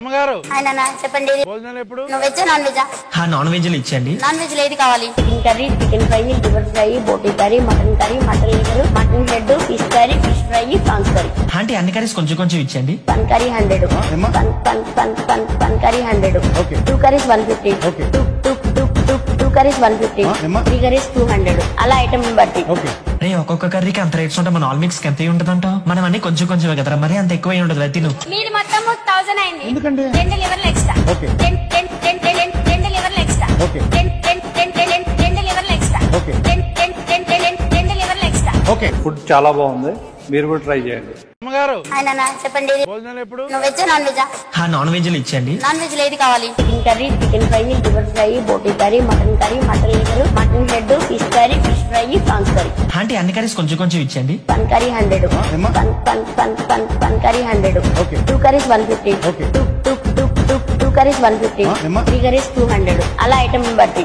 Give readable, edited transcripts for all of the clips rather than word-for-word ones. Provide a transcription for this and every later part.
అమ్మగారు ఆయన చెప్పండి. భోజనాలు ఎప్పుడు? Veg non veg? Non veg ఇచ్చండి. నాన్ వెజ్ ఏది కావాలి? Chicken curry, chicken fry, liver fry, బోటీ curry, mutton liver, mutton head, fish curry, fish fry, prawns curry. అంటే అన్ని కర్రీస్ కొంచెం కొంచెం ఇచ్చండి. పన్ కర్రీ 100, పన్ కర్రీ 100, 2 కర్రీస్ 150, 2 కర్రీస్ 150, 3 కర్రీస్ 200. అలా ఐటమ్ బట్టి. రే ఒక్కొక్క కర్రీకి అంత రేట్స్ ఉంటే మన ఆల్ మిక్స్ ఎంత ఉంటదంట? మనం అన్ని కొంచెం కొంచెం కదరా, మరి అంత ఎక్కువ ఉండదు. తిను. మీరు మొత్తం 1000 అయింది. ఎందుకంటే 2 లివర్లు ఎక్స్ట్రా. 2 లివర్లు ఎక్స్ట్రా. 2 లివర్లు ఎక్స్ట్రా. 2 లివర్లు ఎక్స్ట్రా. ఫుడ్ చాలా బాగుంది, మీరు కూడా ట్రై చేయండి. అమ్మగారు ఆయన చెప్పండి. భోజనాలు ఎప్పుడు? Veg non veg? Non veg ఇచ్చండి. నాన్ వెజ్ ఏది కావాలి? Chicken curry, chicken fry, liver fry, బోటీ curry, mutton liver, mutton head, fish curry, fish fry, prawns curry. అంటే అన్ని కర్రీస్ కొంచెం కొంచెం ఇచ్చండి. పన్ కర్రీ 100, పన్ కర్రీ 100, 2 కర్రీస్ 150, 2 కర్రీస్ 150, 3 కర్రీస్ 200. అలా ఐటమ్ బట్టి.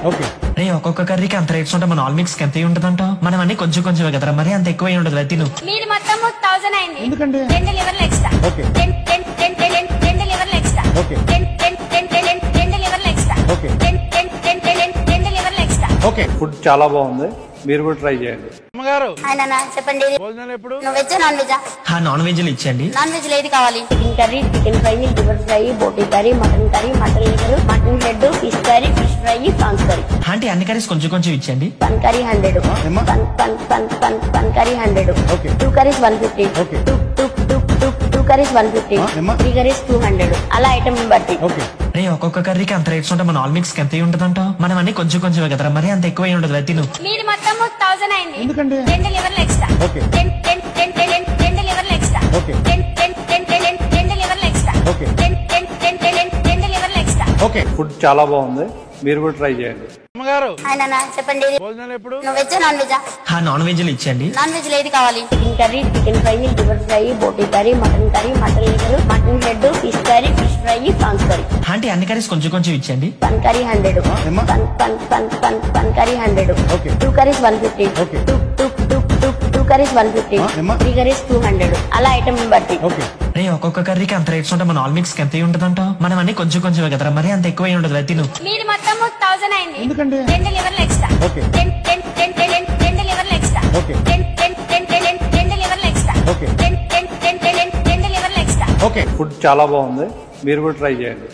రే ఒక్కొక్క కర్రీకి అంత రేట్స్ ఉంటే మన ఆల్ మిక్స్ ఎంత ఉంటదంట? మనం అన్ని కొంచెం కొంచెం కదరా, మరి అంత ఎక్కువ ఉండదు. తిను. మీరు మొత్తం 1000 అయింది. ఎందుకంటే 2 లివర్లు ఎక్స్ట్రా. 2 లివర్లు ఎక్స్ట్రా. 2 లివర్లు ఎక్స్ట్రా. 2 లివర్లు ఎక్స్ట్రా. ఫుడ్ చాలా బాగుంది, మీరు కూడా ట్రై చేయండి. అమ్మగారు ఆయన చెప్పండి. భోజనాలు ఎప్పుడు? Veg non veg? Non veg ఇచ్చండి. నాన్ వెజ్ ఏది కావాలి? Chicken curry, chicken fry, liver fry, బోటీ curry, mutton liver, mutton head, fish curry, fish fry, prawns curry. అంటే అన్ని కర్రీస్ కొంచెం కొంచెం ఇచ్చండి. పన్ కర్రీ 100, పన్ కర్రీ 100, 2 కర్రీస్ 150, 2 కర్రీస్ 150, 3 కర్రీస్ 200. అలా ఐటమ్ బట్టి. రే ఒక్కొక్క కర్రీకి అంత రేట్స్ ఉంటే మన ఆల్ మిక్స్ ఎంత ఉంటదంట? మనం అన్ని కొంచెం కొంచెం కదరా, మరి అంత ఎక్కువ ఉండదు. తిను. మీరు మొత్తం 1000 అయింది. ఎందుకంటే 2 లివర్లు ఎక్స్ట్రా. 2 లివర్లు ఎక్స్ట్రా. 2 లివర్లు ఎక్స్ట్రా. 2 లివర్లు ఎక్స్ట్రా. ఫుడ్ చాలా బాగుంది, మీరు కూడా ట్రై చేయండి. అమ్మగారు ఆయన చెప్పండి. భోజనాలు ఎప్పుడు? Veg non veg? Non veg ఇచ్చండి. నాన్ వెజ్ ఏది కావాలి? Chicken curry, chicken fry, liver fry, బోటీ curry, mutton liver, mutton head, fish curry, fish fry, prawns curry. అంటే అన్ని కర్రీస్ కొంచెం కొంచెం ఇచ్చండి. పన్ కర్రీ 100, పన్ కర్రీ 100, 2 కర్రీస్ 150, 2 కర్రీస్ 150, 3 కర్రీస్ 200. అలా ఐటమ్ బట్టి. రే ఒక్కొక్క కర్రీకి అంత రేట్స్ ఉంటే మన ఆల్ మిక్స్ ఎంత ఉంటదంట? మనం అన్ని కొంచెం కొంచెం కదరా, మరి అంత ఎక్కువ ఉండదు. తిను. మీరు మొత్తం 1000 అయింది. ఎందుకంటే 2 లివర్లు ఎక్స్ట్రా. 2 లివర్లు ఎక్స్ట్రా. 2 లివర్లు ఎక్స్ట్రా. 2 లివర్లు ఎక్స్ట్రా. ఫుడ్ చాలా బాగుంది, మీరు కూడా ట్రై చేయండి.